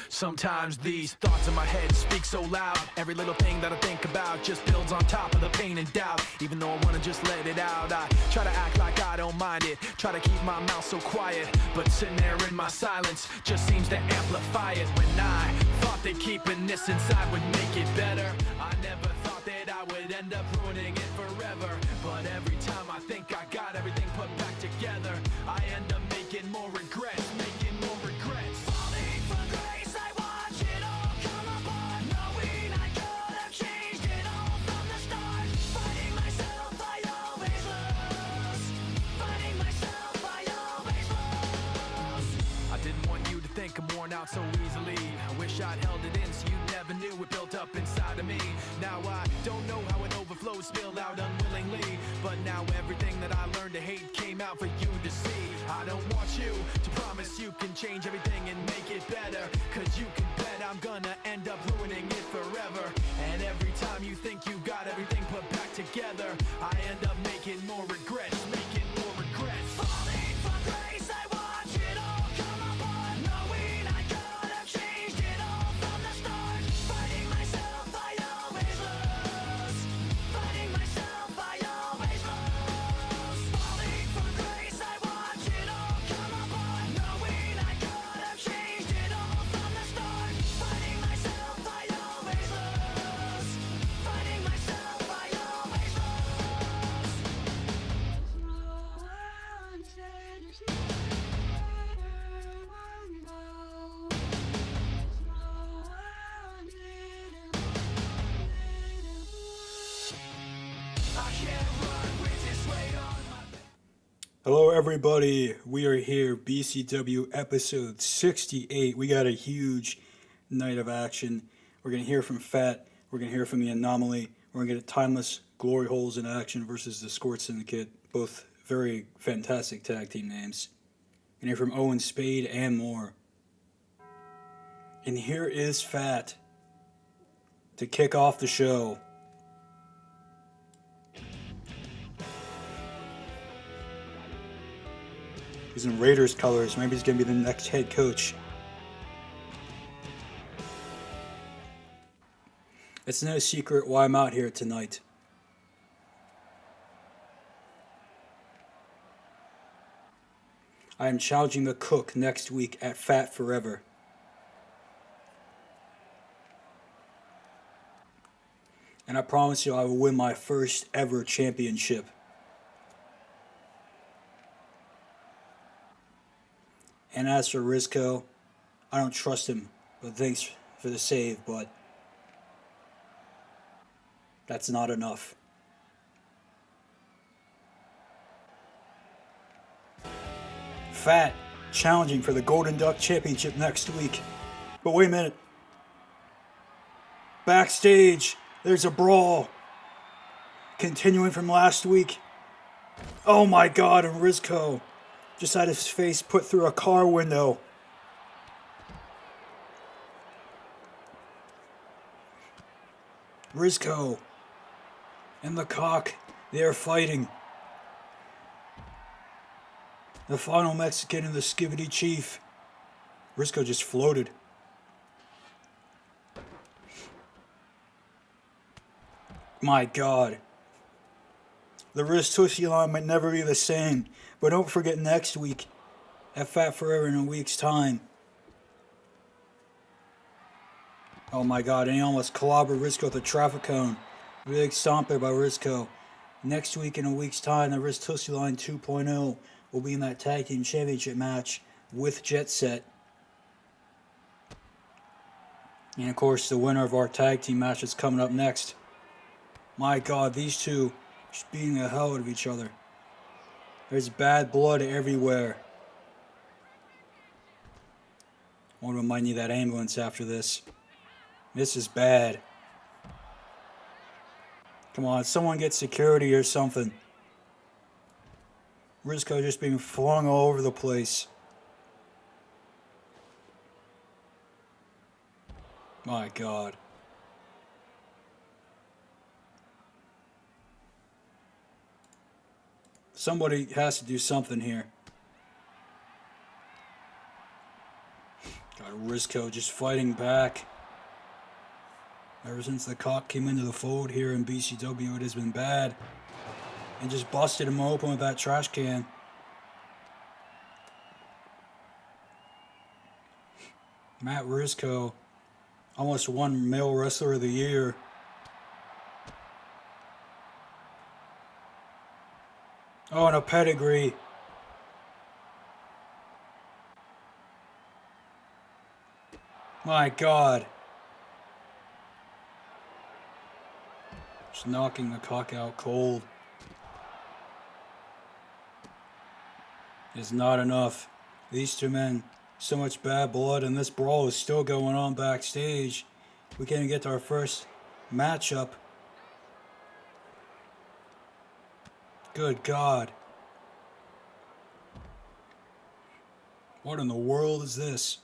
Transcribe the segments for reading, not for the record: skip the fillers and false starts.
Sometimes these thoughts in my head speak so loud. Every little thing that I think about just builds on top of the pain and doubt. Even though I wanna just let it out, I try to act like I don't mind it. Try to keep my mouth so quiet, but sitting there in my silence just seems to amplify it. When I thought that keeping this inside would make it better, I never thought that I would end up ruining it forever. But every time I think I got everything put back together, I end up making more regrets. Out so easily. I wish I'd held it in so you never knew it built up inside of me. Now I don't know how it overflowed, spilled out unwillingly, but now everything that I learned to hate came out for you to see. I don't want you to promise you can change everything and make it better, cause you can bet I'm gonna end up ruining it forever. And every time you think you got everything put back together, I end up making more regrets, making more regrets. Falling from grace, I watch it all come apart, knowing I could have changed it all from the start. Fighting myself, I always lose. Fighting myself, I always lose. Falling from grace, I watch it all come apart, knowing I could have changed it all from the start. Fighting myself, I always lose. Fighting myself, I always Hello everybody, we are here, BCW episode 68. We got a huge night of action. We're going to hear from Fat, we're going to hear from the Anomaly, we're going to get Timeless, Glory Holes in action versus the Squirt Syndicate, both very fantastic tag team names. We're going to hear from Owen Spade and more. And here is Fat to kick off the show. He's in Raiders colors. Maybe he's going to be the next head coach. It's no secret why I'm out here tonight. I am challenging the Cook next week at Fat Forever. And I promise you I will win my first ever championship. And as for Rizco, I don't trust him, but thanks for the save, but that's not enough. Fat challenging for the Golden Duck Championship next week. But wait a minute. Backstage, there's a brawl. Continuing from last week. Oh my God, and Rizco just had his face put through a car window. Rizco and the Cock, they are fighting. The final Mexican and the Skibidi Chief. Rizco just floated. My God. The Riz Tushy line might never be the same. But don't forget next week at Fat Forever in a week's time. Oh my God, and he almost clobbered Rizco with a traffic cone. Big stomp there by Rizco. Next week in a week's time, the Riz Tushy Line 2.0 will be in that Tag Team Championship match with Jet Set. And of course, the winner of our tag team match is coming up next. My God, these two just beating the hell out of each other. There's bad blood everywhere. One of them might need that ambulance after this. This is bad. Come on, someone get security or something. Rizzo just being flung all over the place. My God. Somebody has to do something here. God, Rizzo just fighting back. Ever since the cock came into the fold here in BCW, it has been bad. And just busted him open with that trash can. Matt Rizzo almost won Male Wrestler of the Year. Oh, and a pedigree. My God. Just knocking the cock out cold. Is not enough. These two men, so much bad blood, and this brawl is still going on backstage. We can't even get to our first matchup. Good God. What in the world is this?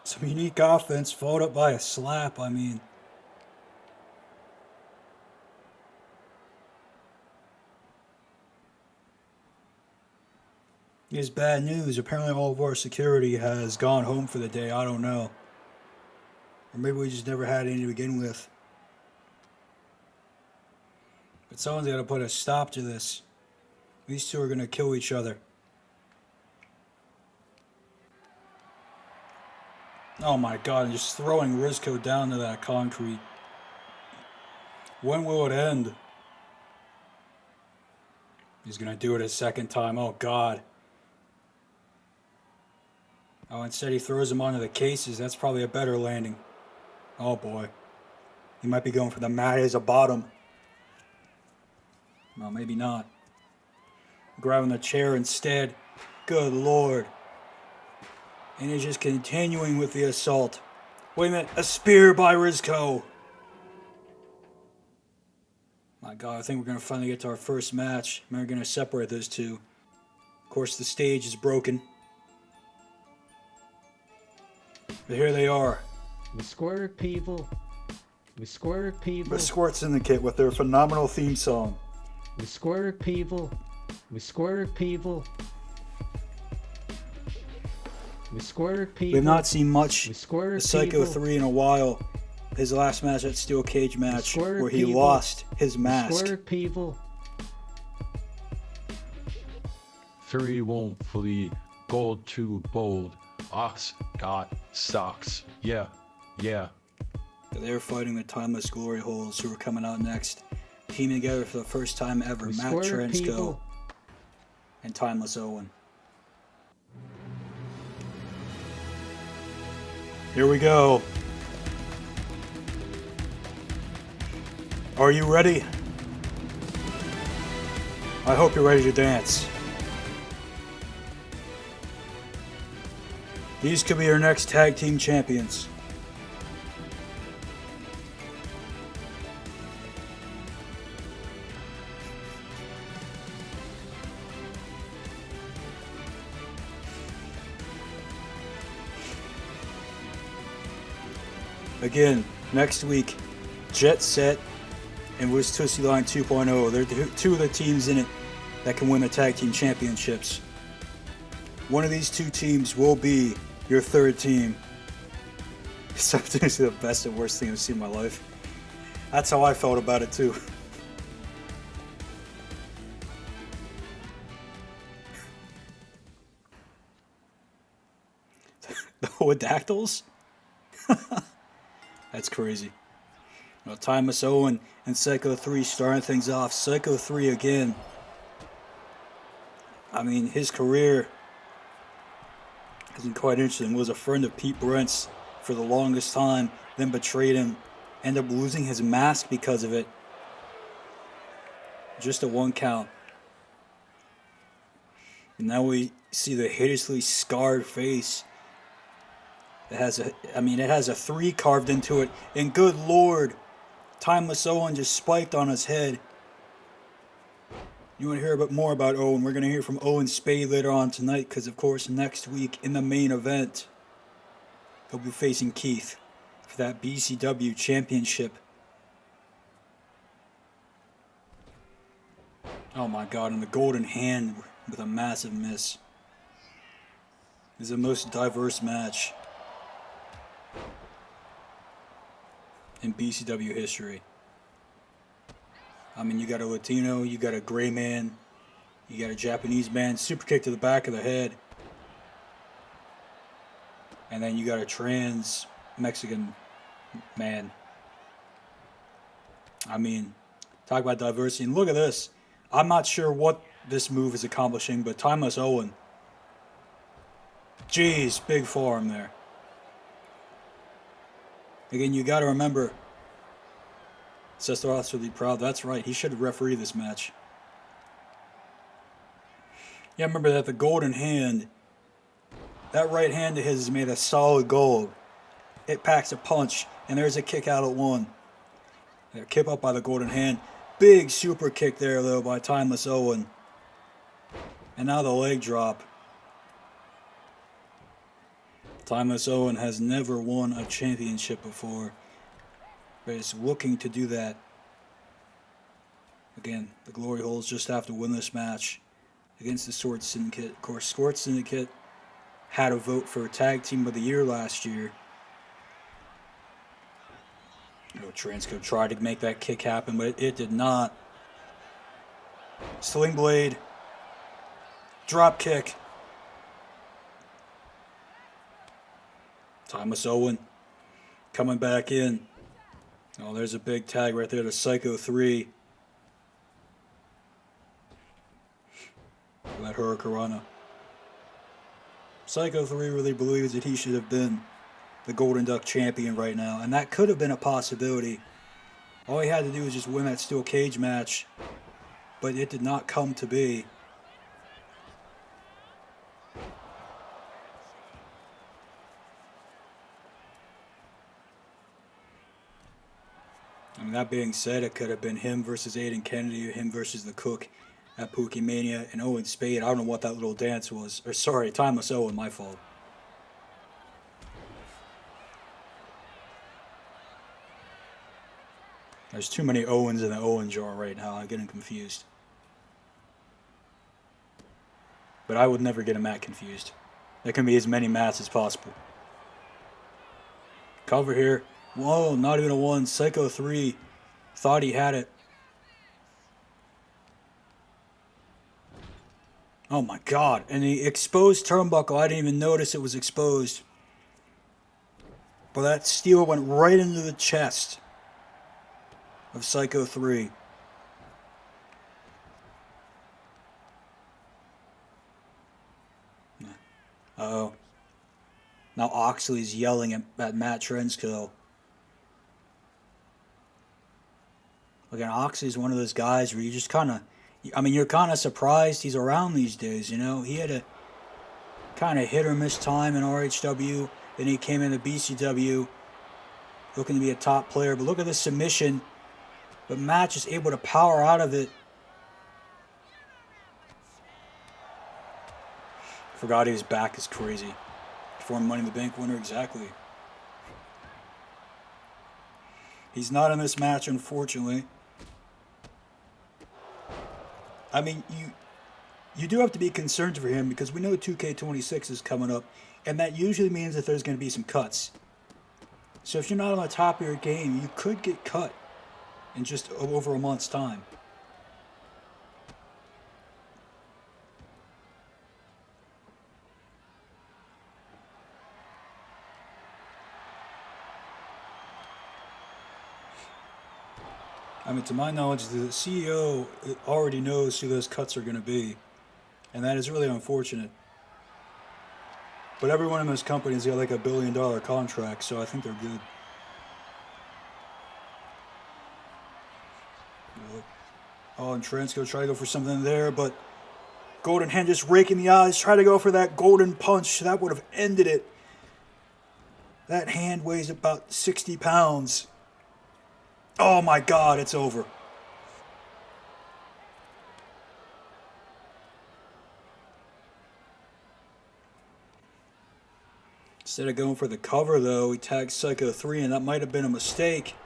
Some unique offense followed up by a slap, I mean. It's bad news. Apparently all of our security has gone home for the day. I don't know. Or maybe we just never had any to begin with. But someone's got to put a stop to this. These two are going to kill each other. Oh my God, and just throwing Rizzo down to that concrete. When will it end? He's going to do it a second time. Oh God. Oh, instead he throws him onto the cases. That's probably a better landing. Oh boy. He might be going for the mat as a bottom. Well, maybe not. Grabbing the chair instead. Good Lord. And he's just continuing with the assault. Wait a minute. A spear by Rizzo. My God, I think we're going to finally get to our first match. And we're going to separate those two. Of course, the stage is broken. But here they are. The Squirt people. The Squirt people. The Squirt Syndicate with their phenomenal theme song. The Squirt people. The Squirt people. The Squirt people. We've not seen much The Squirt of Psycho people. 3 in a while. His last match, that steel cage match, Squirt where he people. lost his The mask. Squirt people. Fury won't flee, gold too bold. Ox got socks. Yeah, yeah. They're fighting the Timeless Glory Holes, who are coming out next. Teaming together for the first time ever. The Matt Squirt Trensko people. and Timeless Owen. Here we go. Are you ready? I hope you're ready to dance. These could be your next tag team champions. Again, next week, Jet Set and Wiz Tootsie Line 2.0. They're two of the teams in it that can win the tag team championships. One of these two teams will be your third team. Sometimes the best and worst thing I've seen in my life. That's how I felt about it too. The Hoodactyls? That's crazy. Well, Timeless Owen and Psycho 3 starting things off. Psycho 3 again. I mean, his career has been quite interesting. Was a friend of Pete Brent's for the longest time, then betrayed him. Ended up losing his mask because of it. Just a 1 count. And now we see the hideously scarred face. It has a 3 carved into it. And good Lord, Timeless Owen just spiked on his head. You want to hear a bit more about Owen? We're going to hear from Owen Spade later on tonight because, of course, next week in the main event, he'll be facing Keith for that BCW championship. Oh my god, and the golden hand with a massive miss. This is the most diverse match in BCW history. I mean, you got a Latino, you got a gray man, you got a Japanese man, super kick to the back of the head. And then you got a trans Mexican man. I mean, talk about diversity. And look at this. I'm not sure what this move is accomplishing, but Timeless Owen. Jeez, big forearm there. Again, you got to remember, Cesar Ross will be proud. That's right. He should have refereed this match. Yeah, remember that the golden hand, that right hand of his is made of solid gold. It packs a punch, and there's a kick out at one. They're kept up by the golden hand. Big super kick there, though, by Timeless Owen. And now the leg drop. Timeless Owen has never won a championship before, but is looking to do that. Again, the Glory Holes just have to win this match against the Sports Syndicate. Of course, Sports Syndicate had a vote for Tag Team of the Year last year. Transco tried to make that kick happen, but it did not. Sling Blade. Drop kick. Timeless Owen coming back in. Oh, there's a big tag right there to Psycho 3. That Hurricanrana. Psycho 3 really believes that he should have been the Golden Duck champion right now, and that could have been a possibility. All he had to do was just win that steel cage match, but it did not come to be. I mean, that being said, it could have been him versus Aiden Kennedy, or him versus the Cook at Pookie Mania, and Owen Spade. I don't know what that little dance was. Or sorry, Timeless Owen, my fault. There's too many Owens in the Owen jar right now. I'm getting confused. But I would never get a Matt confused. There can be as many Matts as possible. Cover here. Whoa, not even a one. Psycho 3 thought he had it. Oh my god. And the exposed turnbuckle, I didn't even notice it was exposed. But that steel went right into the chest of Psycho 3. Uh-oh. Now Oxley's yelling at Matt Trenskill. Again, Oxley's one of those guys where you just kind of, I mean, you're kind of surprised he's around these days, you know? He had a kind of hit or miss time in RHW. Then he came into BCW looking to be a top player. But look at this submission. But Matt just able to power out of it. Forgot his back is crazy. Former Money in the Bank winner, exactly. He's not in this match, unfortunately. I mean, you do have to be concerned for him because we know 2K26 is coming up, and that usually means that there's going to be some cuts. So if you're not on the top of your game, you could get cut in just over a month's time. I mean, to my knowledge, the CEO already knows who those cuts are going to be, and that is really unfortunate. But everyone in those companies got like $1 billion contract, so I think they're good. Oh, and Transco try to go for something there, but Golden Hand just raking the eyes, try to go for that golden punch. That would have ended it. That hand weighs about 60 pounds. Oh my God, it's over. Instead of going for the cover, though, he tagged Psycho 3, and that might have been a mistake.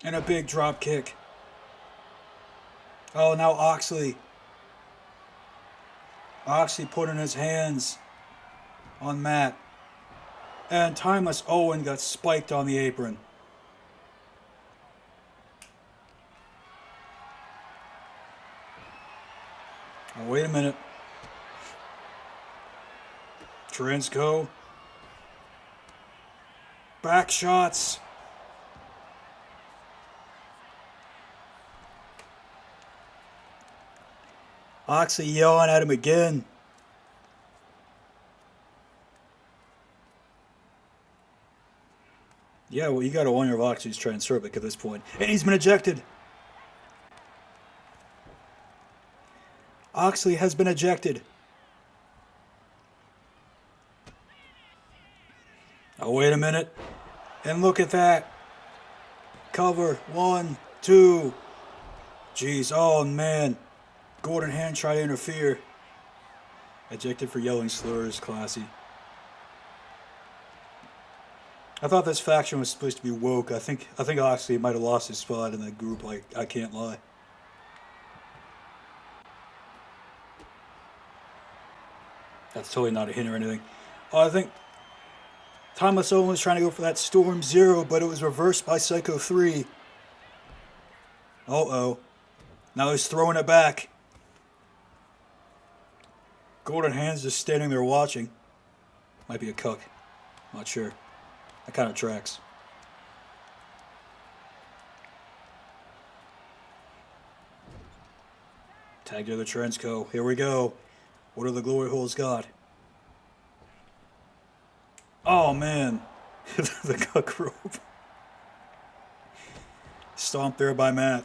And a big drop kick. Oh, now Oxley. Oxley putting his hands on Matt. And Timeless Owen got spiked on the apron. Oh, wait a minute. Transco. Back shots. Oxley yelling at him again. Yeah, well, you got to wonder if Oxley's transurbic at this point. And he's been ejected. Oxley has been ejected. Oh, wait a minute. And look at that. Cover. 1, 2. Jeez. Oh, man. Golden Hand tried to interfere. Ejected for yelling slurs. Classy. I thought this faction was supposed to be woke. I think Oxley might have lost his spot in that group. Like, I can't lie. That's totally not a hint or anything. Oh, I think Timeless Owen was trying to go for that Storm Zero, but it was reversed by Psycho 3. Uh-oh. Now he's throwing it back. Golden Hand's just standing there watching. Might be a cuck. Not sure. That kind of tracks. Tag to the Transco. Here we go. What are the glory holes got? Oh, man. The cuck rope. Stomped there by Matt.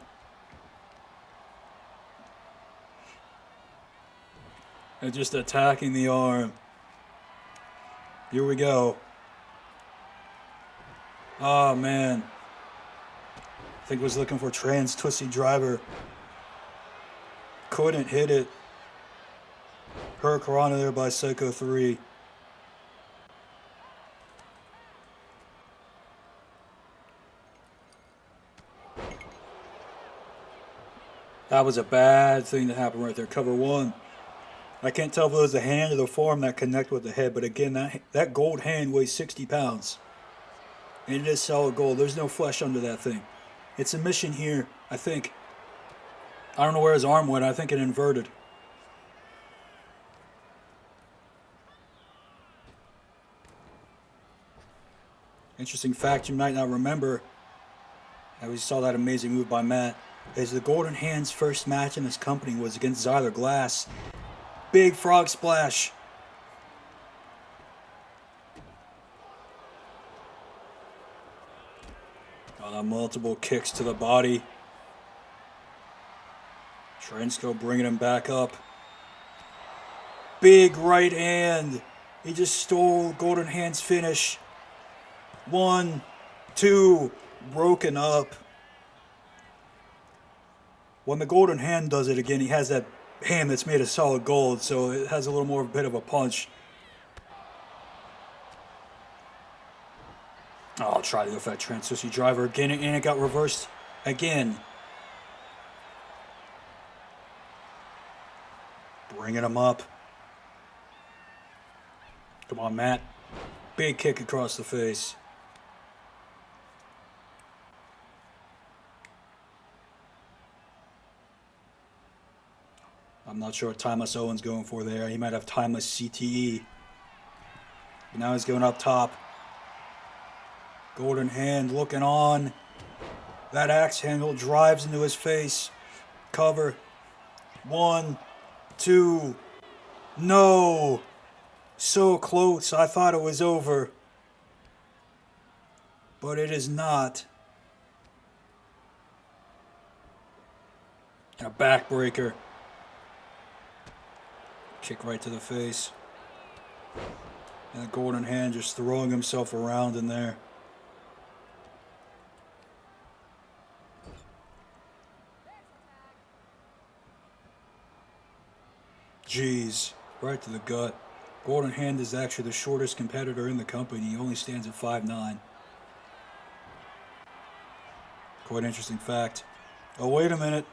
And just attacking the arm. Here we go. Oh, man. I think was looking for Trans Twisty Driver. Couldn't hit it. Hurricanrana there by Psycho 3. That was a bad thing to happen right there. Cover 1. I can't tell if it was the hand or the forearm that connected with the head, but again, that gold hand weighs 60 pounds. And it is solid gold. There's no flesh under that thing. It's a mission here, I think. I don't know where his arm went. I think it inverted. Interesting fact you might not remember, and we saw that amazing move by Matt, is the Golden Hand's first match in this company was against Zyler Glass. Big frog splash. Multiple kicks to the body. Transco bringing him back up. Big right hand. He just stole Golden Hand's finish. 1, 2, broken up. When the Golden Hand does it again, he has that hand that's made of solid gold, so it has a little more bit of a punch. Oh, I'll try to go for that Trans-Twisty Driver again, and it got reversed again. Bringing him up. Come on, Matt. Big kick across the face. I'm not sure what Timeless Owen's going for there. He might have Timeless CTE. But now he's going up top. Golden Hand looking on. That axe handle drives into his face. Cover. 1, 2. No. So close. I thought it was over. But it is not. And a backbreaker. Kick right to the face. And the Golden Hand just throwing himself around in there. Jeez, right to the gut. Golden Hand is actually the shortest competitor in the company. He only stands at 5'9". Quite an interesting fact. Oh, wait a minute.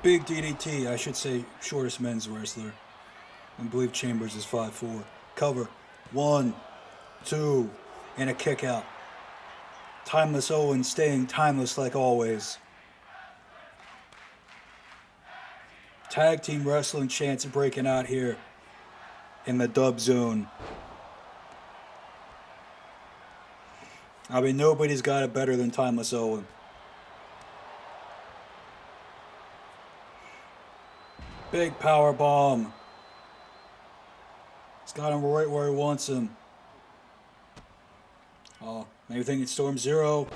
Big DDT, I should say shortest men's wrestler. I believe Chambers is 5'4". Cover. 1, 2, and a kick out. Timeless Owen staying timeless like always. Tag team wrestling chance breaking out here in the dub zone. I mean, nobody's got it better than Timeless Owen. Big power bomb. He's got him right where he wants him. Oh, maybe thinking Storm Zero.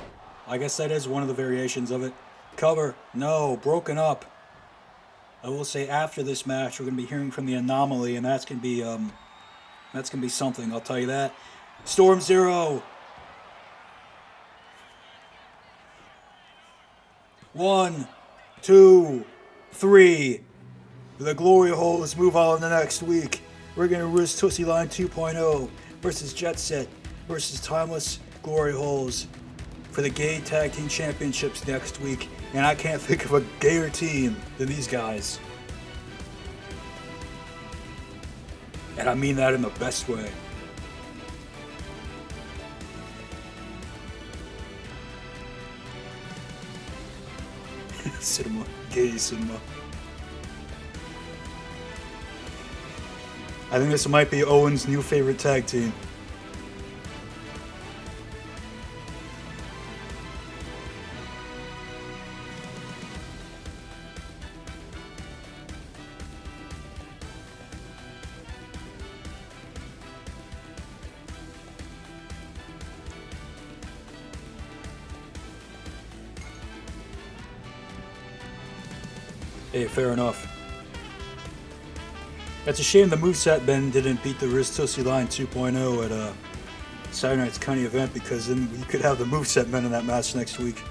I guess that is one of the variations of it. Cover. No, broken up. I will say after this match, we're going to be hearing from the Anomaly, and that's going to be something, I'll tell you that. Storm Zero. 1, 2, 3. The Glory Holes move on the next week. We're going to Riz Tootsie Line 2.0 versus Jet Set versus Timeless Glory Holes for the Gay Tag Team Championships next week. And I can't think of a gayer team than these guys. And I mean that in the best way. Cinema. Gay cinema. I think this might be Owen's new favorite tag team. Hey, fair enough. It's a shame the moveset Ben didn't beat the Riz Tootsie Line 2.0 at Saturday Night's County event, because then we could have the moveset men in that match next week.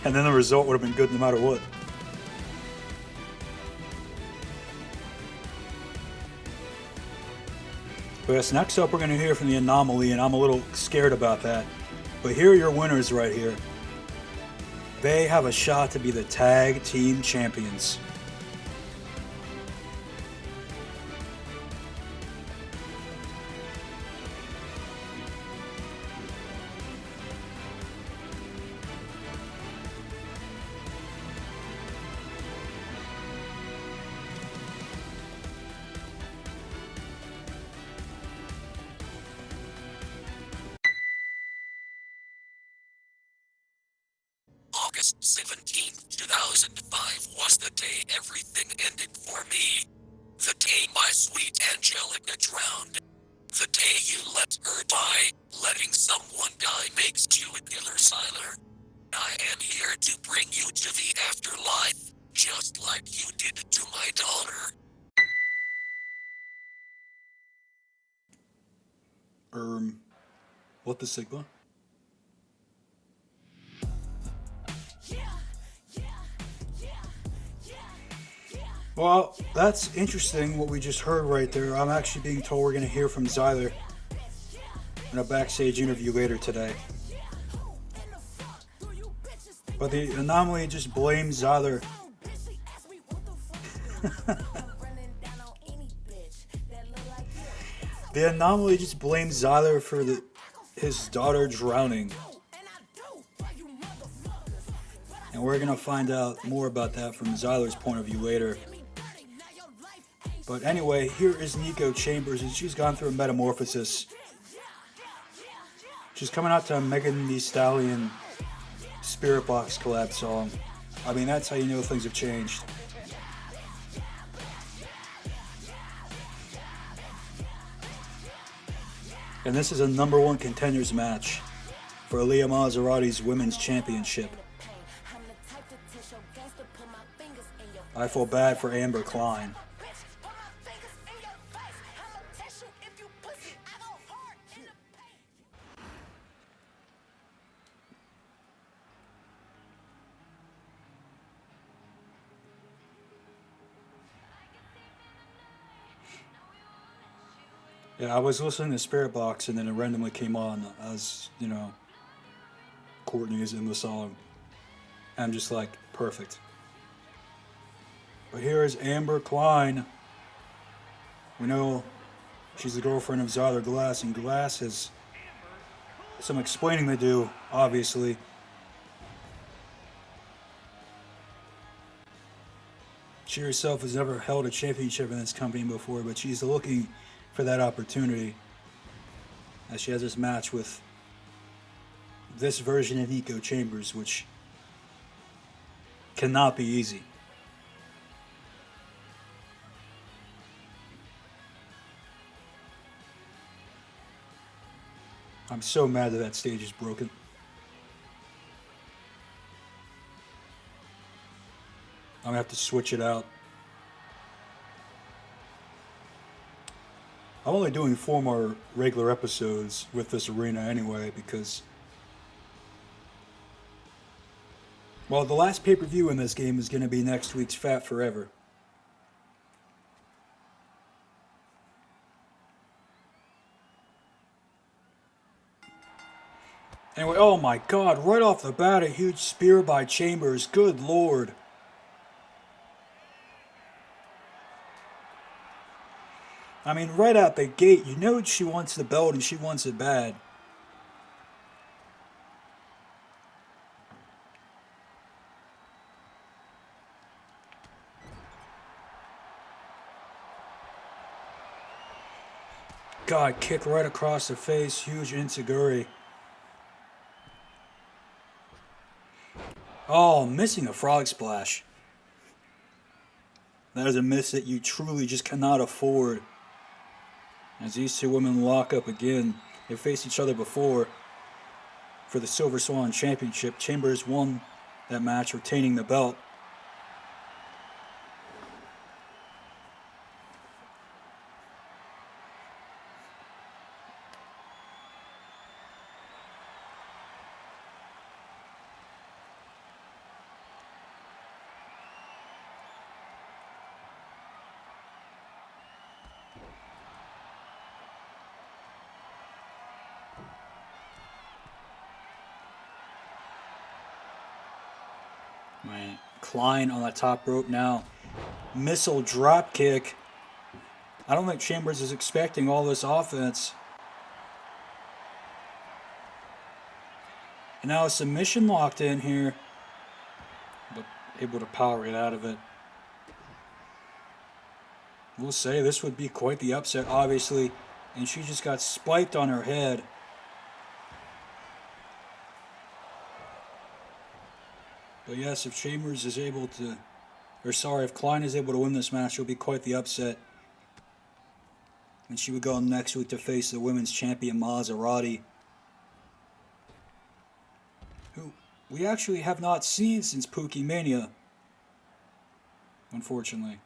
And then the result would have been good no matter what. But yes, next up we're going to hear from the Anomaly, and I'm a little scared about that. But here are your winners right here. They have a shot to be the tag team champions. August 17th, 2005 was the day everything ended for me. The day my sweet Angelica drowned. The day you let her die. Letting someone die makes you a killer, Siler. I am here to bring you to the afterlife, just like you did to my daughter. What the Sigma? Well, that's interesting what we just heard right there. I'm actually being told we're going to hear from Zyler in a backstage interview later today. But the Anomaly just blames Zyler. The Anomaly just blames Zyler for his daughter drowning. And we're going to find out more about that from Zyler's point of view later. But anyway, here is Nico Chambers, and she's gone through a metamorphosis. She's coming out to a Megan Thee Stallion Spirit Box collab song. I mean, that's how you know things have changed. And this is a #1 contenders match for Aaliyah Maserati's Women's Championship. I feel bad for Amber Klein. Yeah, I was listening to Spirit Box and then it randomly came on as, you know, Courtney is in the song. I'm just like, perfect. But here is Amber Klein. We know she's the girlfriend of Zyler Glass, and Glass has some explaining to do, obviously. She herself has never held a championship in this company before, but she's looking for that opportunity as she has this match with this version of Nico Chambers, which cannot be easy. I'm so mad that stage is broken. I'm gonna have to switch it out. I'm only doing 4 more regular episodes with this arena anyway because, well, the last pay-per-view in this game is going to be next week's Fat Forever. Anyway, oh my god, right off the bat, a huge spear by Chambers. Good lord. I mean, right out the gate, you know she wants the belt and she wants it bad. God, kick right across the face, huge enziguri. Oh, missing a frog splash. That is a miss that you truly just cannot afford. As these two women lock up again. They faced each other before for the Silver Swan Championship. Chambers won that match, retaining the belt. Man, Klein on the top rope now. Missile drop kick. I don't think Chambers is expecting all this offense. And now a submission locked in here, but able to power it out of it. We'll say this would be quite the upset, obviously, and she just got spiked on her head. But yes, if Chambers is able to, if Klein is able to win this match, it'll be quite the upset. And she would go next week to face the women's champion Maserati, who we actually have not seen since Pookie Mania, unfortunately.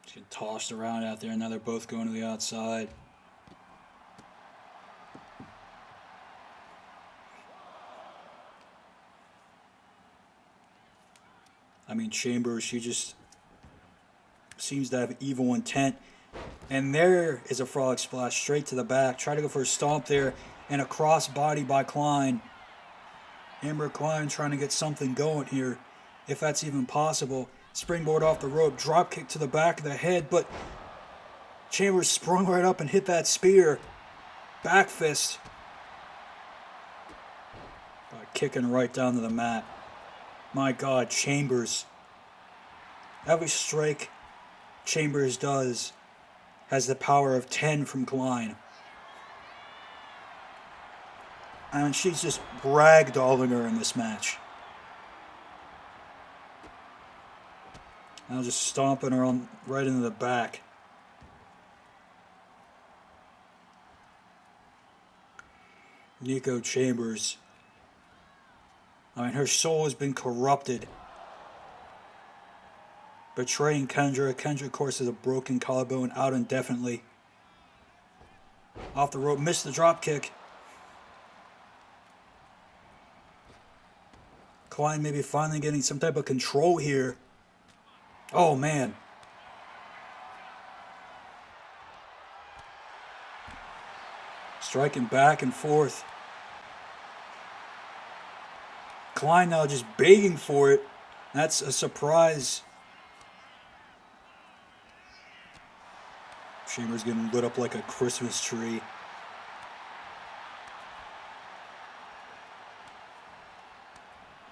Just get tossed around out there, and now they're both going to the outside. I mean, Chambers, she just seems to have evil intent. And there is a frog splash straight to the back. Try to go for a stomp there. And a cross body by Klein. Amber Klein trying to get something going here, if that's even possible. Springboard off the rope. Drop kick to the back of the head. But Chambers sprung right up and hit that spear. Back fist. Kicking right down to the mat. My God, Chambers. Every strike Chambers does has the power of 10 from Klein. And she's just ragdolling her in this match. Now just stomping her on right into the back. Nico Chambers. I mean, her soul has been corrupted. Betraying Kendra. Kendra, of course, has a broken collarbone, out indefinitely. Off the rope, missed the drop kick. Klein maybe finally getting some type of control here. Oh, man. Striking back and forth. Klein now just begging for it. That's a surprise. Chambers getting lit up like a Christmas tree.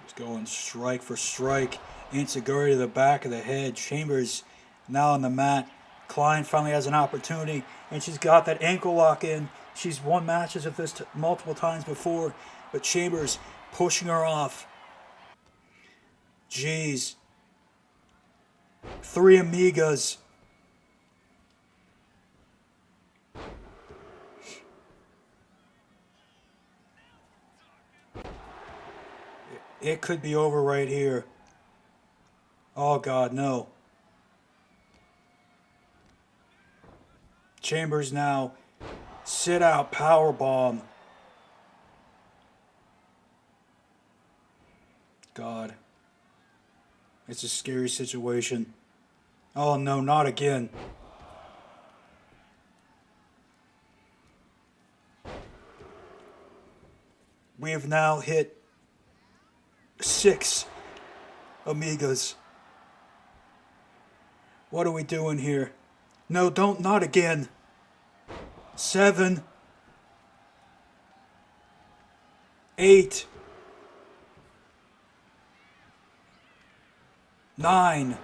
He's going strike for strike. Enzuigiri to the back of the head. Chambers now on the mat. Klein finally has an opportunity, and she's got that ankle lock in. She's won matches with this multiple times before, but Chambers pushing her off. Jeez. 3 Amigas. It could be over right here. Oh, God, no. Chambers now. Sit out power bomb. God. It's a scary situation. Oh, no, not again. We have now hit 6 Amigas. What are we doing here? No, don't, not again. 7, 8, 9.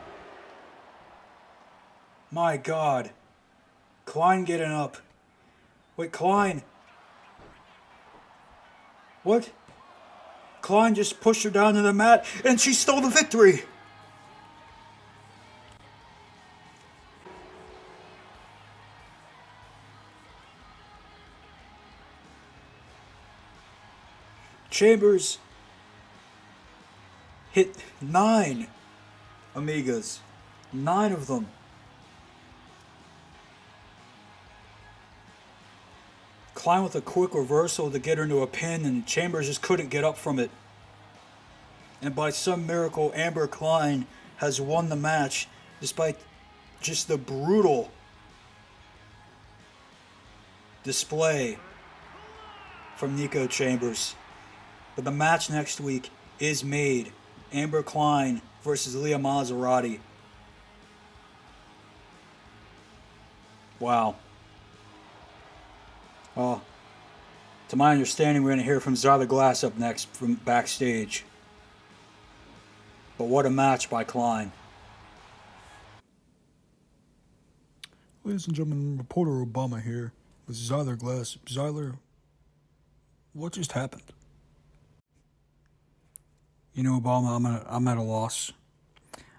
My God. Klein getting up. Wait, Klein. What? Klein just pushed her down to the mat, and she stole the victory. Chambers hit 9 Amigas. 9 of them. Klein with a quick reversal to get her into a pin, and Chambers just couldn't get up from it. And by some miracle, Amber Klein has won the match despite just the brutal display from Nico Chambers. But the match next week is made. Amber Klein versus Leah Maserati. Wow. Well, to my understanding, we're going to hear from Zyler Glass up next from backstage. But what a match by Klein. Ladies and gentlemen, reporter Obama here with Zyler Glass. Zyler, what just happened? You know, Obama, I'm at a loss.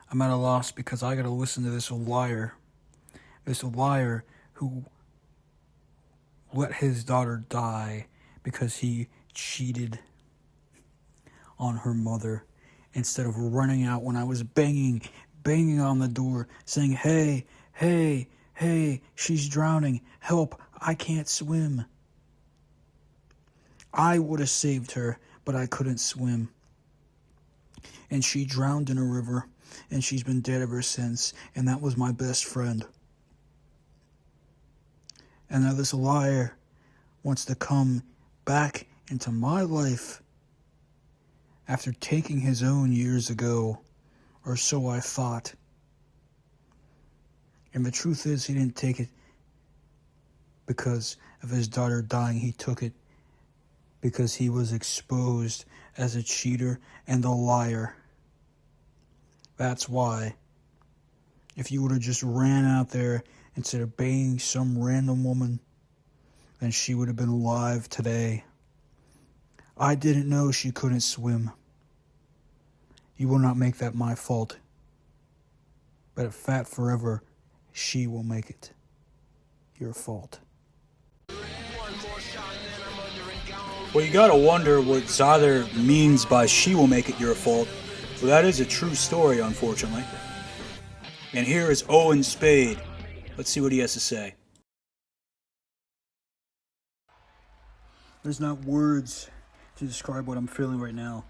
I'm at a loss because I got to listen to this liar. This liar who let his daughter die because he cheated on her mother instead of running out when I was banging on the door saying, hey, she's drowning. Help, I can't swim. I would have saved her, but I couldn't swim. And she drowned in a river, and she's been dead ever since, and that was my best friend. And now this liar wants to come back into my life after taking his own years ago, or so I thought. And the truth is, he didn't take it because of his daughter dying. He took it because he was exposed as a cheater and a liar. That's why. If you would have just ran out there instead of banging some random woman, then she would have been alive today. I didn't know she couldn't swim. You will not make that my fault. But at Fat Forever, she will make it your fault. Well, you gotta wonder what Zyler means by she will make it your fault. Well, that is a true story, unfortunately. And here is Owen Spade. Let's see what he has to say. There's not words to describe what I'm feeling right now.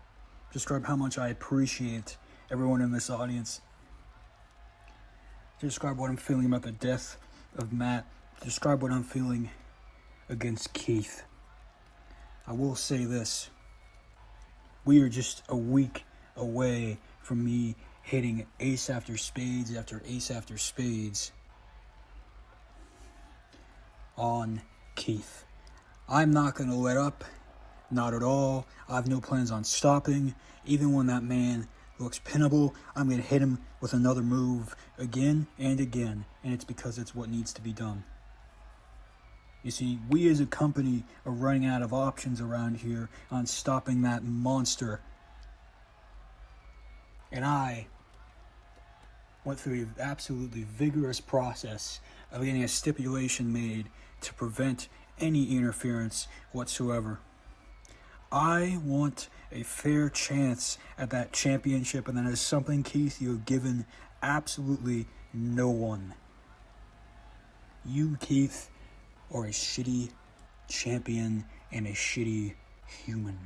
describe how much I appreciate everyone in this audience, to describe what I'm feeling about the death of Matt, to describe what I'm feeling against Keith. I will say this. We are just a week away from me hitting ace after spades after ace after spades on Keith. I'm not going to let up. Not at all. I have no plans on stopping. Even when that man looks pinnable, I'm going to hit him with another move again and again. And it's because it's what needs to be done. You see, we as a company are running out of options around here on stopping that monster. And I went through an absolutely vigorous process of getting a stipulation made to prevent any interference whatsoever. I want a fair chance at that championship, and that is something, Keith, you have given absolutely no one. You, Keith, are a shitty champion and a shitty human.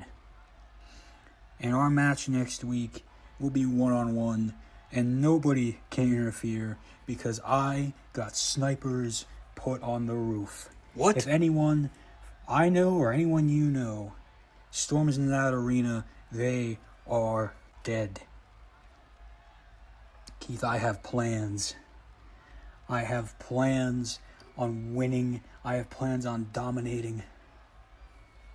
And our match next week will be one-on-one, and nobody can interfere because I got snipers put on the roof. What? If anyone I know or anyone you know storms into that arena, they are dead. Keith, I have plans. I have plans on winning. I have plans on dominating.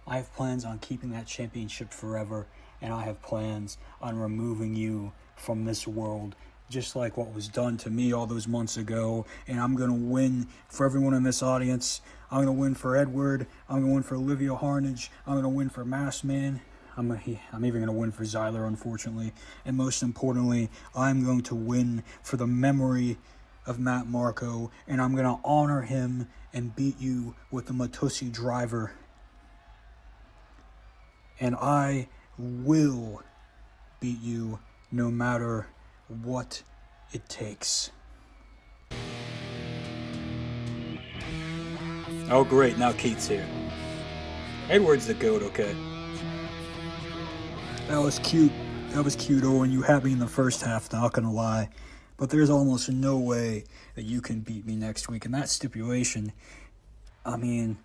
I have plans on keeping that championship forever. And I have plans on removing you from this world, just like what was done to me all those months ago. And I'm going to win for everyone in this audience. I'm going to win for Edward. I'm going to win for Olivia Harnage. I'm going to win for Massman. I'm even going to win for Zyler, unfortunately. And most importantly, I'm going to win for the memory of Matt Marco. And I'm going to honor him and beat you with the Matusi driver. And I will beat you no matter what it takes. Oh, great. Now Keith's here. Edward's the GOAT, okay? That was cute. That was cute, Owen. You had me in the first half, not gonna lie. But there's almost no way that you can beat me next week. And that stipulation, I mean,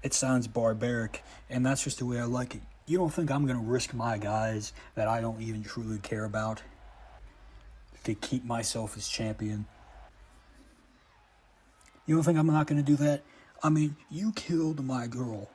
it sounds barbaric. And that's just the way I like it. You don't think I'm going to risk my guys that I don't even truly care about to keep myself as champion? You don't think I'm not going to do that? I mean, you killed my girl,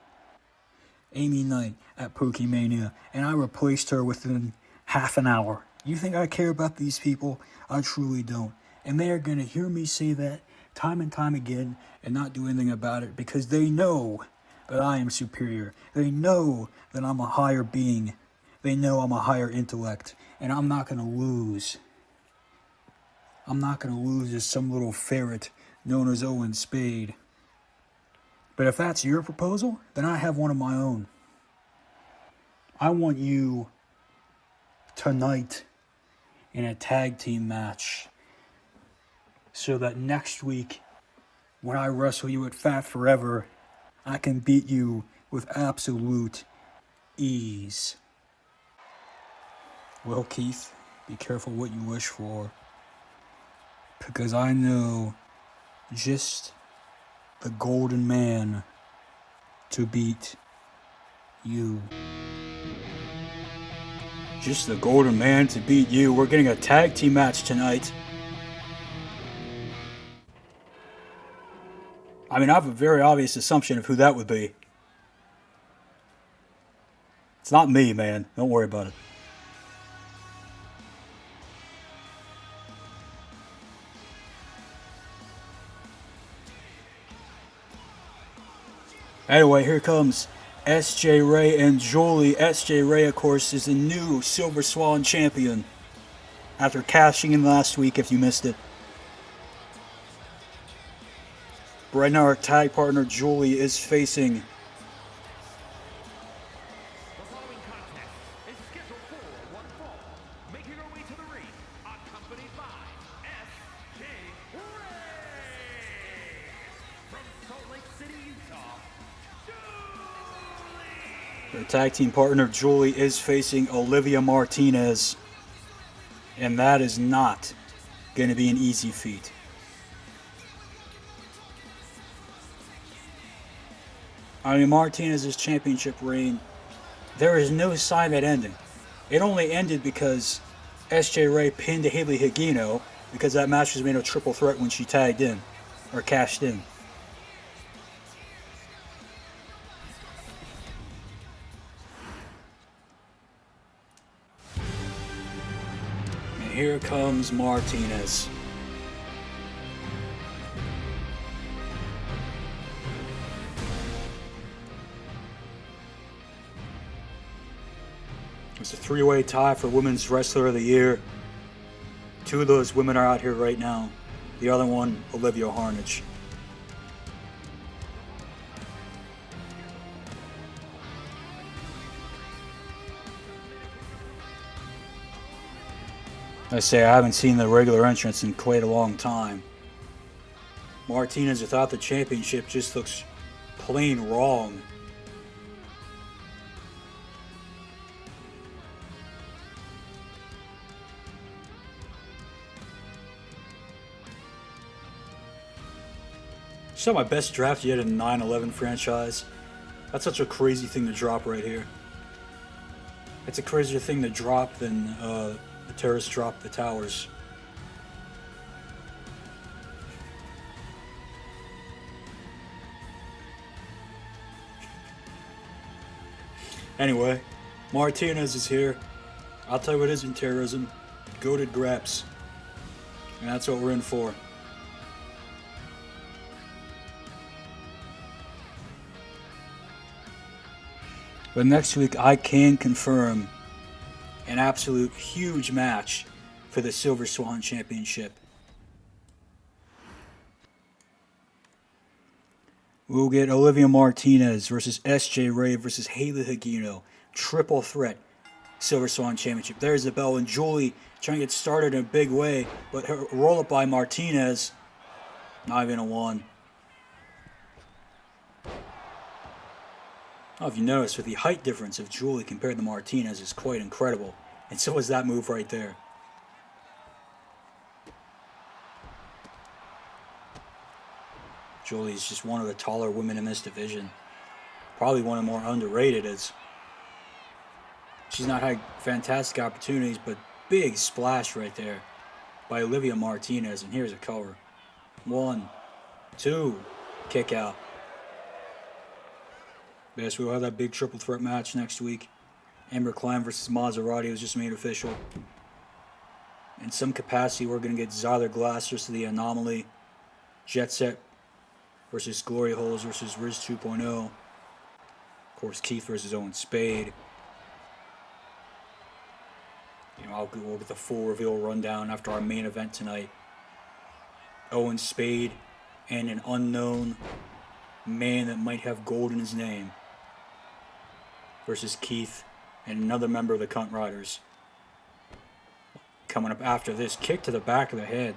Amy Knight, at Pokemania, and I replaced her within half an hour. You think I care about these people? I truly don't. And they are going to hear me say that time and time again and not do anything about it because they know that I am superior. They know that I'm a higher being. They know I'm a higher intellect. And I'm not going to lose. I'm not going to lose as some little ferret known as Owen Spade. But if that's your proposal, then I have one of my own. I want you tonight in a tag team match so that next week when I wrestle you at Fat Forever, I can beat you with absolute ease. Well, Keith, be careful what you wish for, because I know just the golden man to beat you. Just the golden man to beat you. We're getting a tag team match tonight. I mean, I have a very obvious assumption of who that would be. It's not me, man. Don't worry about it. Anyway, here comes S.J. Ray and Julie. S.J. Ray, of course, is the new Silver Swan champion after cashing in last week, if you missed it. Right now, our tag partner Julie is facing The following contest is scheduled for one fall. Making her way to the ring, accompanied by S.J. Ray. From Salt Lake City, Utah, Julie. Her tag team partner Julie is facing Olivia Martinez, and that is not going to be an easy feat. I mean, Martinez's championship reign, there is no sign of it ending. It only ended because SJ Ray pinned Haley Higino because that match was made a triple threat when she tagged in, or cashed in. And here comes Martinez. It's a three-way tie for Women's Wrestler of the Year. Two of those women are out here right now. The other one, Olivia Harnage. I say I haven't seen the regular entrance in quite a long time. Martinez without the championship just looks plain wrong. Saw my best draft yet in 9/11 franchise. That's such a crazy thing to drop right here. It's a crazier thing to drop than the terrorists dropped the towers. Anyway, Martinez is here. I'll tell you what isn't terrorism. Goated graps. And that's what we're in for. But next week, I can confirm an absolute huge match for the Silver Swan Championship. We'll get Olivia Martinez versus SJ Ray versus Haley Higino. Triple threat Silver Swan Championship. There's the bell, and Julie trying to get started in a big way, but her roll up by Martinez, not even a one. Oh, if you notice, with the height difference of Julie compared to Martinez is quite incredible. And so is that move right there. Julie is just one of the taller women in this division. Probably one of the more underrated, as she's not had fantastic opportunities, but big splash right there by Olivia Martinez. And here's a cover. 1, 2, kick out. Yes, we'll have that big triple threat match next week. Amber Klein versus Maserati was just made official. In some capacity, we're going to get Zyler Glass versus the Anomaly. Jet Set versus Glory Holes versus Riz 2.0. Of course, Keith versus Owen Spade. You know, we'll get the full reveal rundown after our main event tonight. Owen Spade and an unknown man that might have gold in his name versus Keith and another member of the Cunt Riders. Coming up after this, kick to the back of the head.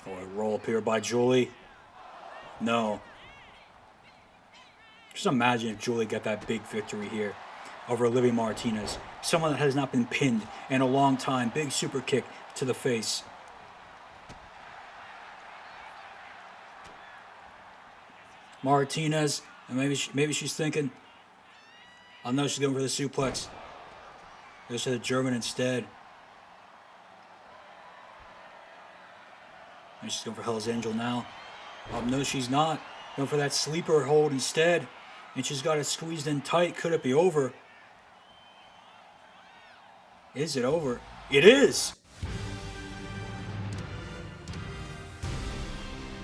Oh, a roll up here by Julie. No. Just imagine if Julie got that big victory here over Olivia Martinez. Someone that has not been pinned in a long time. Big super kick to the face. Martinez, and maybe she's thinking, I know she's going for the suplex. Goes to the German instead. Maybe she's going for Hell's Angel now. No, she's not. Going for that sleeper hold instead. And she's got it squeezed in tight. Could it be over? Is it over? It is!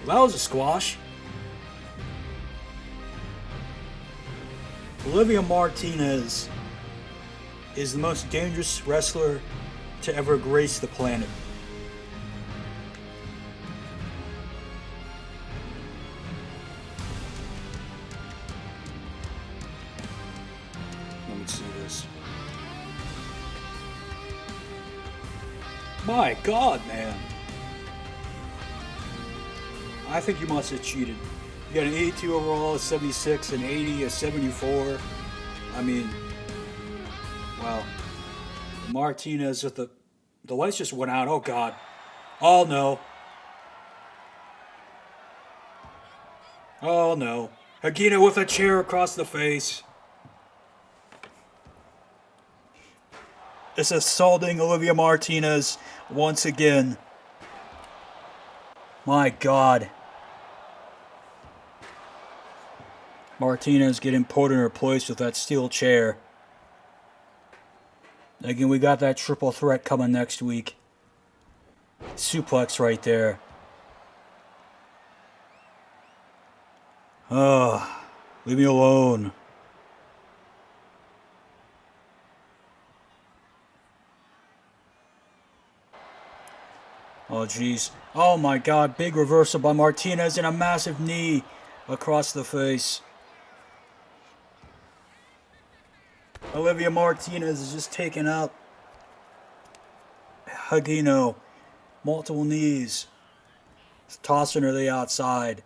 Well, that was a squash. Olivia Martinez is the most dangerous wrestler to ever grace the planet. Let me see this. My God, man. I think you must have cheated. You got an 82 overall, a 76, an 80, a 74. I mean, wow. Martinez with the lights just went out. Oh God. Oh no. Oh no. Hagino with a chair across the face. It's assaulting Olivia Martinez once again. My God. Martinez getting put in her place with that steel chair. Again, we got that triple threat coming next week. Suplex right there. Oh, leave me alone. Oh, jeez. Oh, my God. Big reversal by Martinez and a massive knee across the face. Olivia Martinez is just taking out Hagino. Multiple knees. Tossing her to the outside.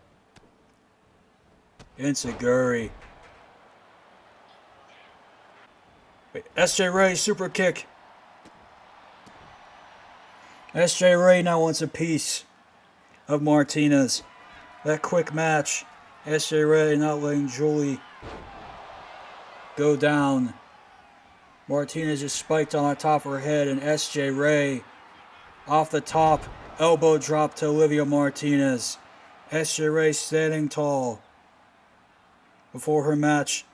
Enziguri. SJ Ray super kick. SJ Ray now wants a piece of Martinez. That quick match. SJ Ray not letting Julie go down. Martinez just spiked on the top of her head, and SJ Ray off the top, elbow drop to Olivia Martinez. SJ Ray standing tall before her match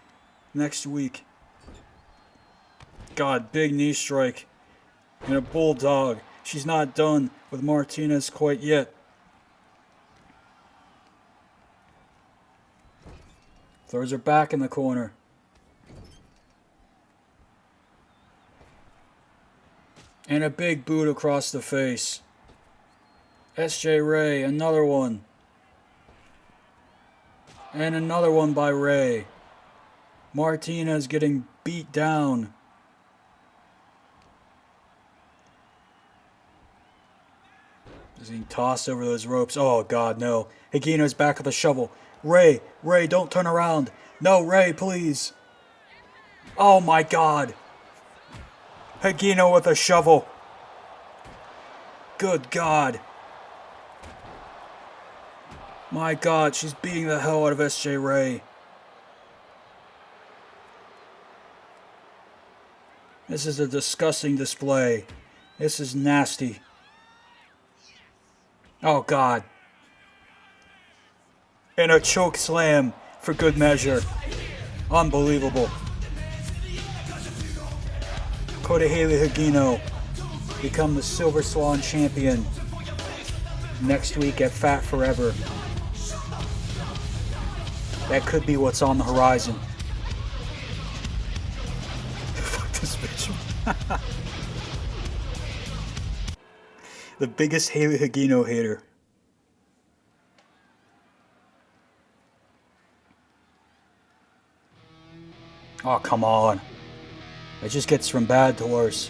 next week. God, big knee strike and a bulldog. She's not done with Martinez quite yet. Throws her back in the corner. And a big boot across the face. SJ Ray, another one. And another one by Ray. Martinez getting beat down. Is being tossed over those ropes. Oh, God, no. Higino's back with a shovel. Ray, don't turn around. No, Ray, please. Oh, my God. Higino with a shovel. Good God. My God, she's beating the hell out of SJ Ray. This is a disgusting display. This is nasty. Oh, God. And a choke slam for good measure. Unbelievable. Dakota Haley Higino become the Silver Swan champion next week at Fat Forever. That could be what's on the horizon. Fuck this bitch. The biggest Haley Higino hater. Oh, come on. It just gets from bad to worse.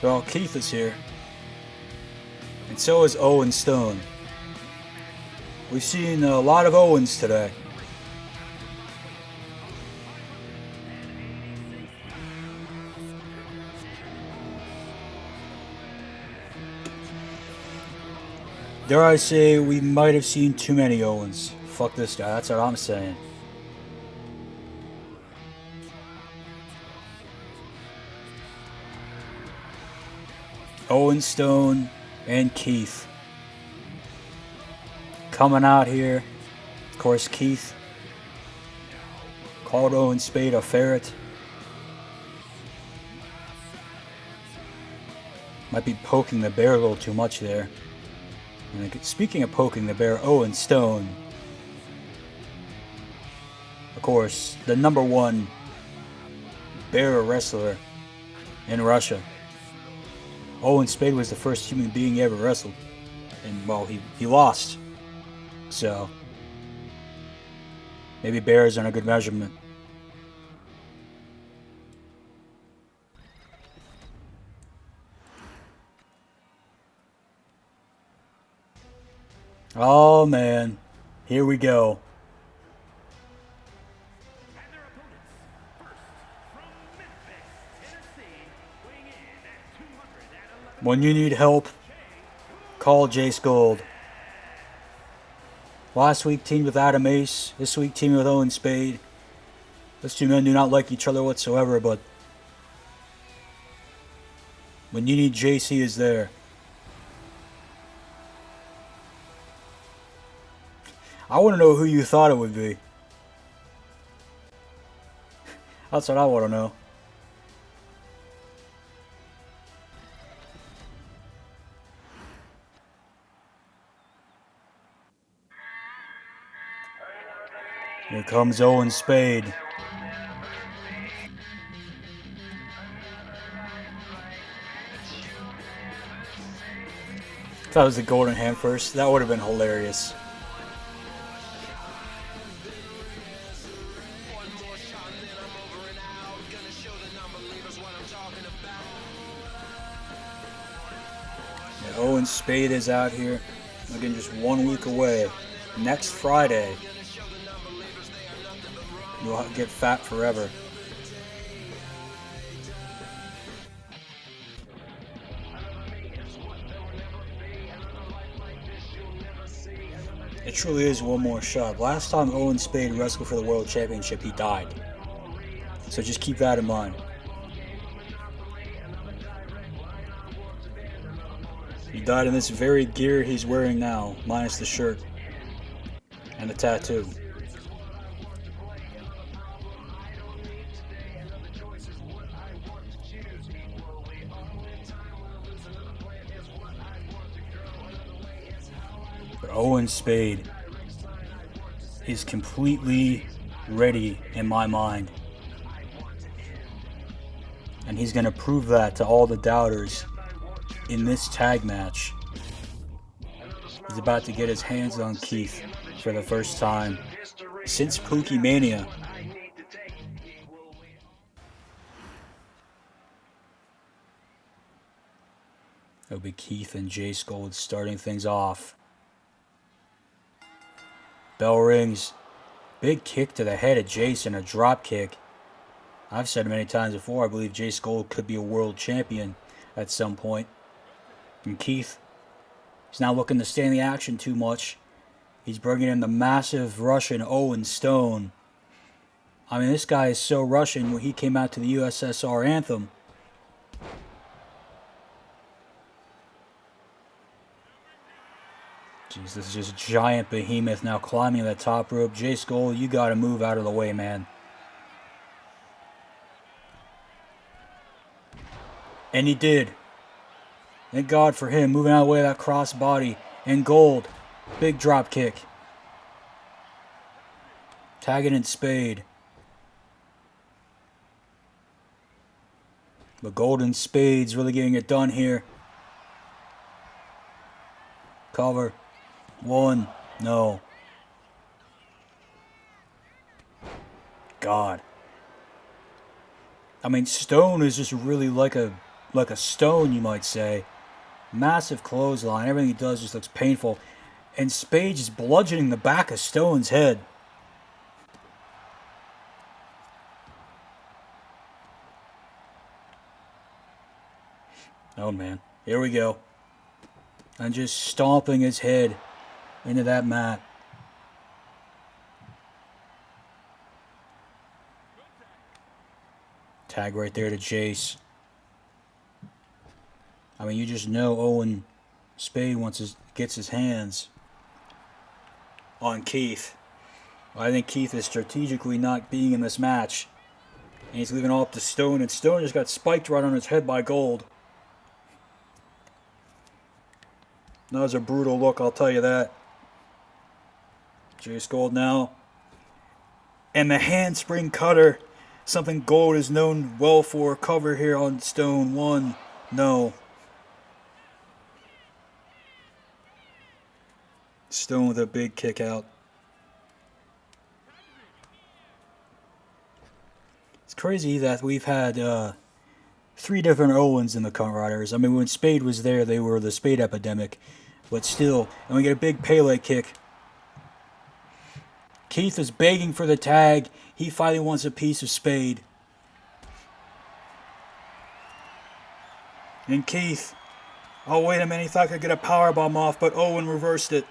Well, Keith is here. And so is Owen Stone. We've seen a lot of Owens today. Dare I say, we might have seen too many Owens. Fuck this guy, that's what I'm saying. Owen Stone and Keith coming out here. Of course, Keith called Owen Spade a ferret. Might be poking the bear a little too much there. And speaking of poking the bear, Owen Stone, of course, the #1 bear wrestler in Russia. Owen Spade was the first human being he ever wrestled. And, well, he lost So maybe bears aren't a good measurement. Oh man, here we go. When you need help, call Jace Gold. Last week teamed with Adam Ace. This week teaming with Owen Spade. Those two men do not like each other whatsoever, but when you need Jace, he is there. I want to know who you thought it would be. That's what I want to know. Here comes Owen Spade. If that was the Golden Hand first, that would have been hilarious. Yeah, Owen Spade is out here. Again, just 1 week away. Next Friday, you'll get fat forever. It truly is one more shot. Last time Owen Spade wrestled for the World Championship, he died. So just keep that in mind. He died in this very gear he's wearing now, minus the shirt and the tattoo. But Owen Spade is completely ready in my mind. And he's going to prove that to all the doubters in this tag match. He's about to get his hands on Keith for the first time since Pookie Mania. It'll be Keith and Jace Gold starting things off. Bell rings. Big kick to the head of Jace and a drop kick. I've said many times before, I believe Jace Gold could be a world champion at some point. And Keith, he's not looking to stay in the action too much. He's bringing in the massive Russian Owen Stone. I mean, this guy is so Russian when he came out to the USSR anthem. Jeez, this is just giant behemoth now climbing the top rope. Jace Gold, you gotta move out of the way, man. And he did. Thank God for him, moving out of the way of that crossbody. And Gold, big drop kick. Tagging in Spade. But Golden Spade's really getting it done here. Cover. One. No. God. I mean, Stone is just really like a stone, you might say. Massive clothesline. Everything he does just looks painful. And Spade is bludgeoning the back of Stone's head. Oh, man. Here we go. And just stomping his head into that mat. Tag right there to Jace. I mean, you just know Owen Spade gets his hands on Keith. I think Keith is strategically not being in this match. And he's leaving all up to Stone, and Stone just got spiked right on his head by Gold. That was a brutal look, I'll tell you that. Jace Gold now. And the handspring cutter. Something Gold is known well for. Cover here on Stone. One. No. Stone with a big kick out. It's crazy that we've had 3 different Owens in the Cunt Riders. I mean, when Spade was there, they were the Spade epidemic. But still, and we get a big Pele kick. Keith is begging for the tag. He finally wants a piece of Spade. And Keith, oh wait a minute, he thought I could get a powerbomb off, but Owen reversed it.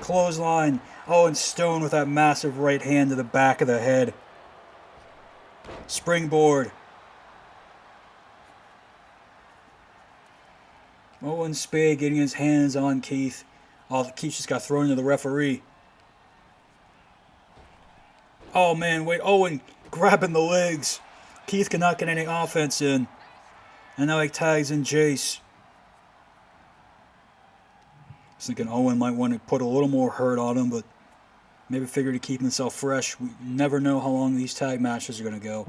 Clothesline. Oh, and Stone with that massive right hand to the back of the head. Springboard. Owen Spade getting his hands on Keith. Oh, Keith just got thrown into the referee. Oh man, wait, Owen grabbing the legs. Keith cannot get any offense in. And now he tags in Jace. I was thinking Owen might want to put a little more hurt on him, but maybe figure to keep himself fresh. We never know how long these tag matches are going to go.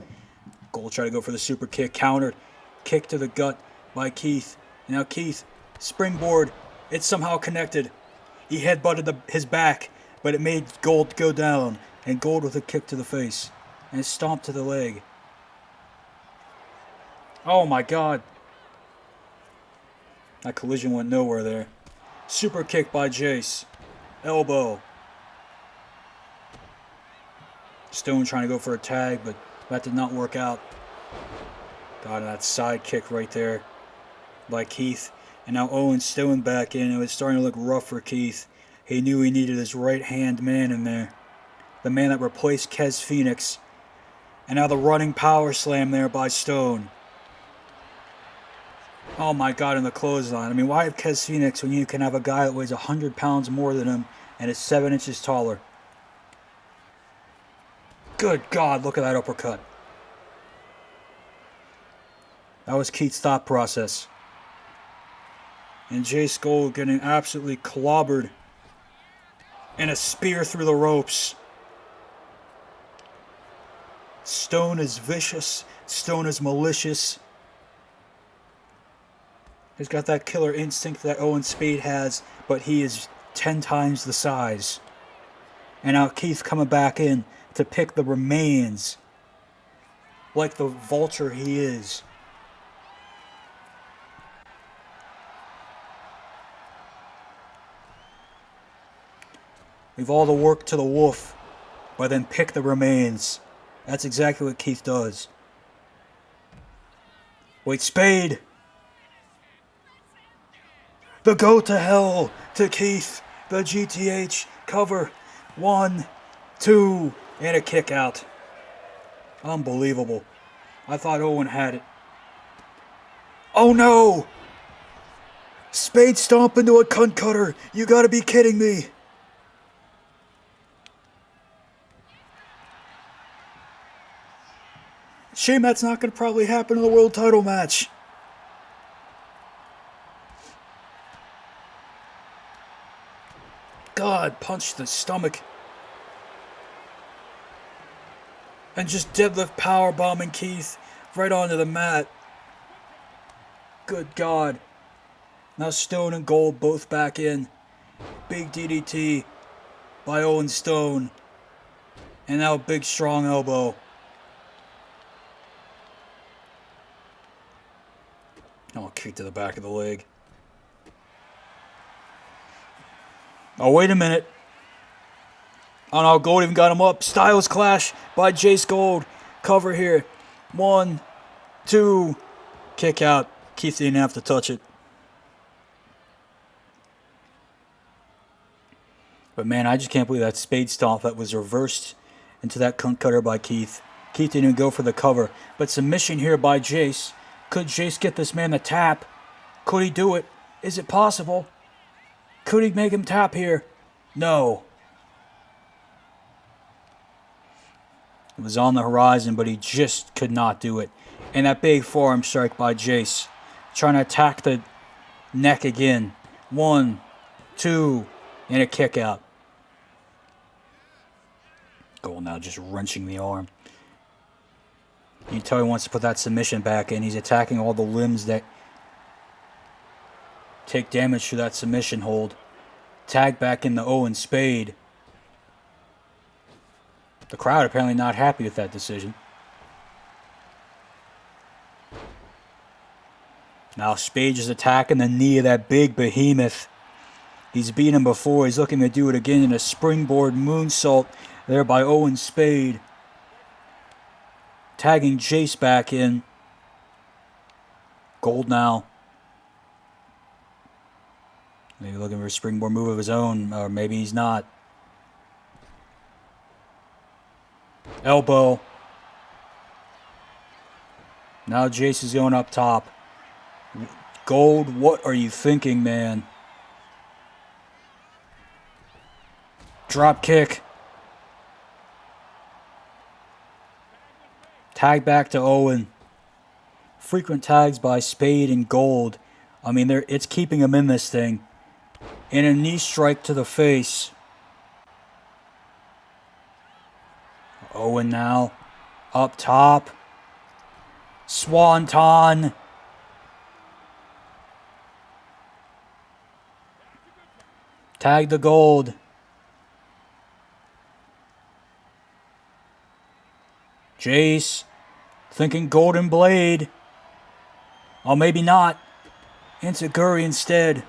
Gold try to go for the super kick. Countered. Kick to the gut by Keith. And now Keith, springboard. It's somehow connected. He headbutted his back, but it made Gold go down. And Gold with a kick to the face. And a stomp to the leg. Oh my god. That collision went nowhere there. Super kick by Jace. Elbow. Stone trying to go for a tag, but that did not work out. God, that side kick right there by Keith. And now Owen Stone back in. It was starting to look rough for Keith. He knew he needed his right-hand man in there. The man that replaced Kez Phoenix. And now the running power slam there by Stone. Oh my god, in the clothesline. I mean, why have Kez Phoenix when you can have a guy that weighs 100 pounds more than him and is 7 inches taller? Good god, look at that uppercut. That was Keith's thought process. And Jace Gold getting absolutely clobbered. And a spear through the ropes. Stone is vicious. Stone is malicious. He's got that killer instinct that Owen Spade has, but he is 10 times the size. And now Keith coming back in to pick the remains. Like the vulture he is. Leave all the work to the wolf, but then pick the remains. That's exactly what Keith does. Wait, Spade! The go to hell to Keith. The GTH cover. 1, 2, and a kick out. Unbelievable. I thought Owen had it. Oh no! Spade stomp into a cunt cutter. You gotta be kidding me. Shame that's not gonna probably happen in the world title match. God, punch the stomach. And just deadlift powerbombing Keith right onto the mat. Good God. Now Stone and Gold both back in. Big DDT by Owen Stone. And now big strong elbow. Oh, kick to the back of the leg. Oh, wait a minute. Oh no, Gold even got him up. Styles Clash by Jace Gold. Cover here. 1, 2. Kick out. Keith didn't have to touch it. But man, I just can't believe that Spade stomp that was reversed into that cunt cutter by Keith. Keith didn't even go for the cover. But submission here by Jace. Could Jace get this man to tap? Could he do it? Is it possible? Could he make him tap here? No. It was on the horizon, but he just could not do it. And that big forearm strike by Jace. Trying to attack the neck again. 1, 2, and a kick out. Gold now just wrenching the arm. You can tell he wants to put that submission back in. He's attacking all the limbs that take damage through that submission hold. Tag back into Owen Spade. The crowd apparently not happy with that decision. Now Spade is attacking the knee of that big behemoth. He's beaten him before. He's looking to do it again in a springboard moonsault there by Owen Spade. Tagging Jace back in. Gold now. Maybe looking for a springboard move of his own, or maybe he's not. Elbow. Now Jace is going up top. Gold, what are you thinking, man? Drop kick. Tag back to Owen. Frequent tags by Spade and Gold. I mean, it's keeping him in this thing. And a knee strike to the face. Owen now up top. Swanton. Tag the Gold. Jace thinking Golden Blade. Oh, maybe not. Enziguri instead.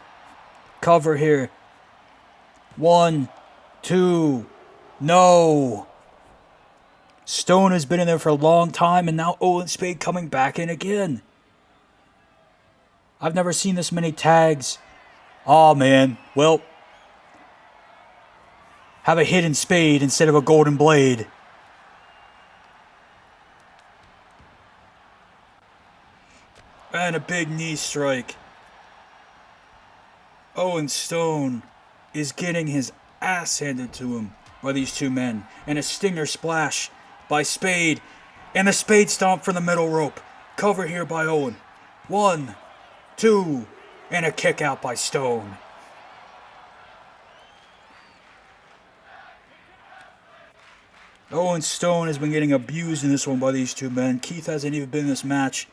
Cover here. 1, 2, no. Stone has been in there for a long time, and now Owen Spade coming back in again. I've never seen this many tags. Oh, man. Well, have a hidden Spade instead of a Golden Blade. And a big knee strike. Owen Stone is getting his ass handed to him by these two men. And a Stinger splash by Spade. And a Spade stomp for the middle rope. Cover here by Owen. 1, 2, and a kick out by Stone. Owen Stone has been getting abused in this one by these two men. Keith hasn't even been in this match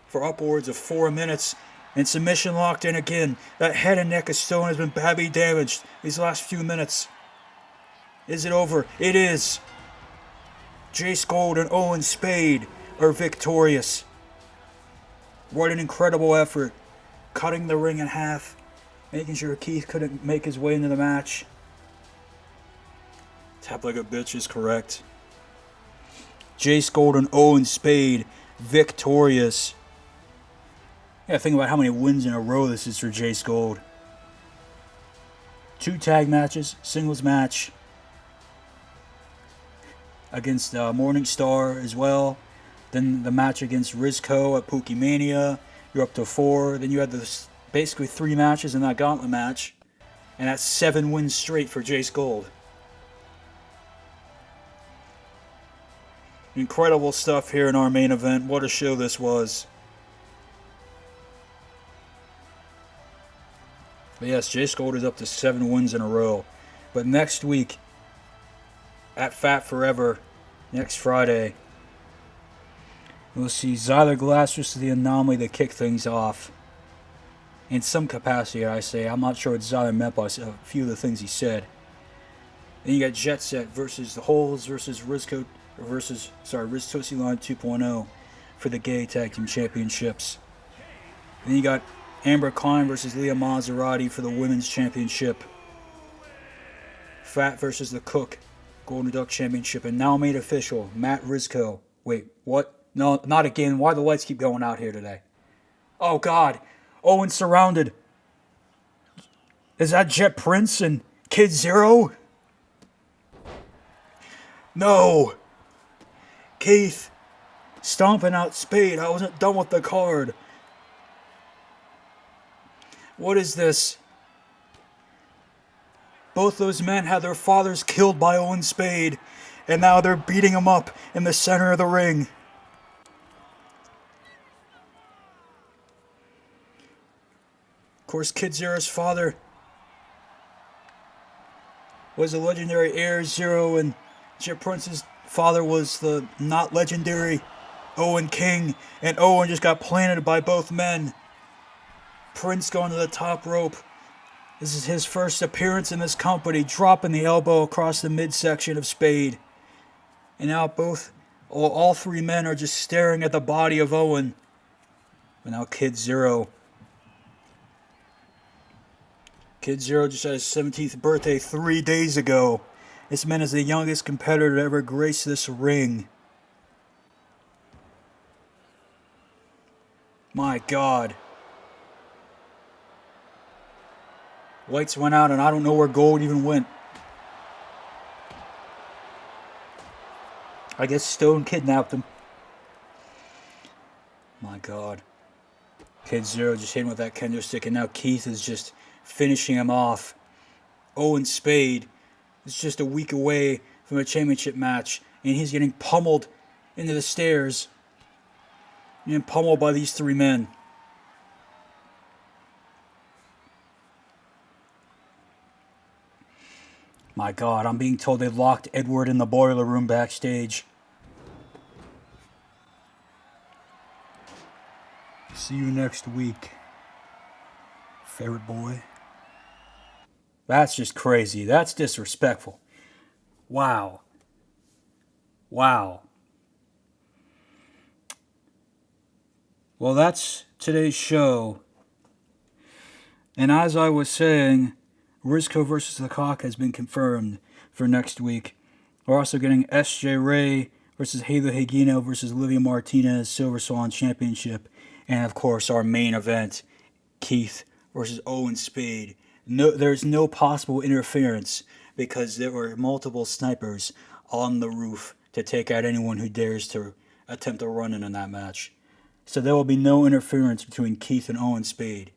for upwards of 4 minutes. And submission locked in again. That head and neck of Stone has been badly damaged these last few minutes. Is it over? It is. Jace Gold and Owen Spade are victorious. What an incredible effort. Cutting the ring in half. Making sure Keith couldn't make his way into the match. Tap like a bitch is correct. Jace Gold and Owen Spade victorious. Yeah, think about how many wins in a row this is for Jace Gold. 2 tag matches, singles match against Morning Star as well. Then the match against Rizco at Pookie Mania. You're up to 4. Then you had basically 3 matches in that gauntlet match. And that's 7 wins straight for Jace Gold. Incredible stuff here in our main event. What a show this was. But yes, Jace Gold is up to 7 wins in a row. But next week, at Fat Forever, next Friday, we'll see Zyler Glass versus the Anomaly to kick things off. In some capacity, I say. I'm not sure what Zyler meant by a few of the things he said. Then you got Jet Set versus the Holes versus Riz Tosi Line 2.0 for the Gay Tag Team Championships. Then you got Amber Klein versus Leah Maserati for the Women's Championship. Fat versus the Cook Golden Duck Championship. And now made official, Matt Rizco. Wait, what? No, not again. Why the lights keep going out here today? Oh, God. Owen surrounded. Is that Jet Prince and Kid Zero? No. Keith stomping out Spade. I wasn't done with the card. What is this? Both those men had their fathers killed by Owen Spade, and now they're beating him up in the center of the ring. Of course, Kid Zero's father was the legendary Air Zero, and Jet Prince's father was the not legendary Owen King, and Owen just got planted by both men. Prince going to the top rope. This is his first appearance in this company, dropping the elbow across the midsection of Spade. And now all three men are just staring at the body of Owen. But now Kid Zero. Kid Zero just had his 17th birthday 3 days ago. This man is the youngest competitor to ever grace this ring. My God. Lights went out and I don't know where gold even went. I guess Stone kidnapped him. My God. Kid Zero just hit him with that kendo stick, and now Keith is just finishing him off. Owen Spade is just a week away from a championship match, and he's getting pummeled into the stairs. Getting pummeled by these three men. My God, I'm being told they locked Edward in the boiler room backstage. See you next week, Ferret Boy. That's just crazy. That's disrespectful. Wow. Wow. Well, that's today's show. And as I was saying, Rizzo versus the Cock has been confirmed for next week. We're also getting SJ Ray versus Halo Higino versus Livia Martinez Silver Swan Championship. And of course, our main event, Keith versus Owen Spade. There's no possible interference because there were multiple snipers on the roof to take out anyone who dares to attempt a run-in that match. So there will be no interference between Keith and Owen Spade.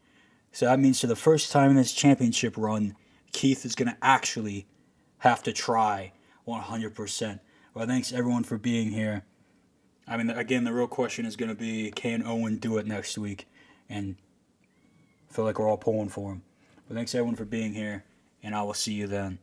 So that means for the first time in this championship run, Keith is going to actually have to try 100%. Well, thanks everyone for being here. I mean, again, the real question is going to be, can Owen do it next week? And I feel like we're all pulling for him. But thanks everyone for being here, and I will see you then.